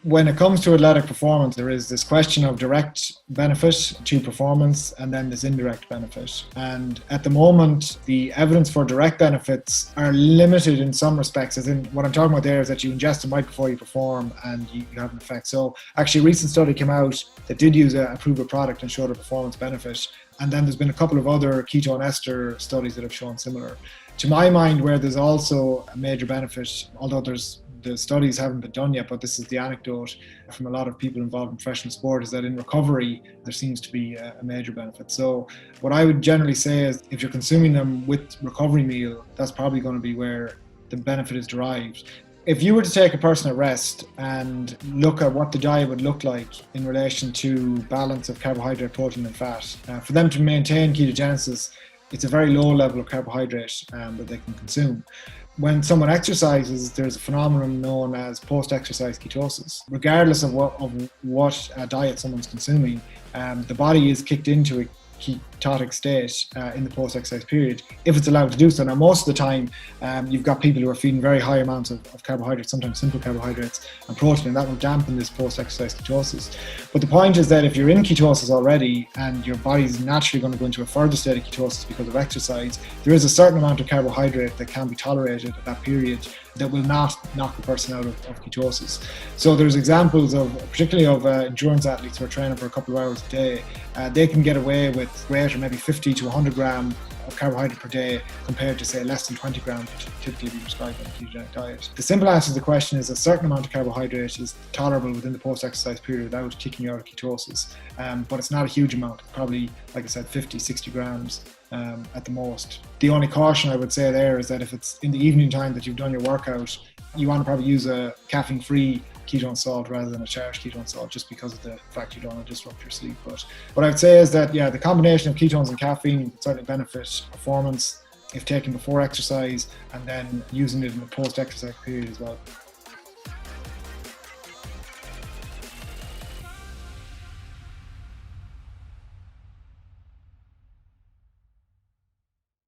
When it comes to athletic performance, there is this question of direct benefit to performance and then this indirect benefit. And at the moment, the evidence for direct benefits are limited in some respects, as in what I'm talking about there is that you ingest them right before you perform and you have an effect. So actually a recent study came out that did use a proven product and showed a performance benefit. And then there's been a couple of other ketone ester studies that have shown similar. To my mind, where there's also a major benefit, although the studies haven't been done yet, but this is the anecdote from a lot of people involved in professional sport, is that in recovery, there seems to be a major benefit. So what I would generally say is if you're consuming them with recovery meal, that's probably going to be where the benefit is derived. If you were to take a person at rest and look at what the diet would look like in relation to balance of carbohydrate, protein and fat, for them to maintain ketogenesis, it's a very low level of carbohydrate that they can consume. When someone exercises, there's a phenomenon known as post-exercise ketosis. Regardless of what diet someone's consuming, the body is kicked into a ketotic state in the post-exercise period, if it's allowed to do so. Now, most of the time, you've got people who are feeding very high amounts of carbohydrates, sometimes simple carbohydrates and protein, and that will dampen this post-exercise ketosis. But the point is that if you're in ketosis already and your body's naturally going to go into a further state of ketosis because of exercise, there is a certain amount of carbohydrate that can be tolerated at that period that will not knock the person out of ketosis. So there's examples of, particularly of endurance athletes who are training for a couple of hours a day, they can get away with greater, maybe 50 to 100 gram of carbohydrate per day compared to, say, less than 20 grams which would typically be prescribed on a ketogenic diet. The simple answer to the question is a certain amount of carbohydrate is tolerable within the post-exercise period without kicking you out of ketosis, but it's not a huge amount, probably, like I said, 50, 60 grams at the most. The only caution I would say there is that if it's in the evening time that you've done your workout, you want to probably use a caffeine-free ketone salt rather than a charged ketone salt, just because of the fact you don't want to disrupt your sleep. But what I would say is that, the combination of ketones and caffeine certainly benefits performance if taken before exercise and then using it in the post-exercise period as well.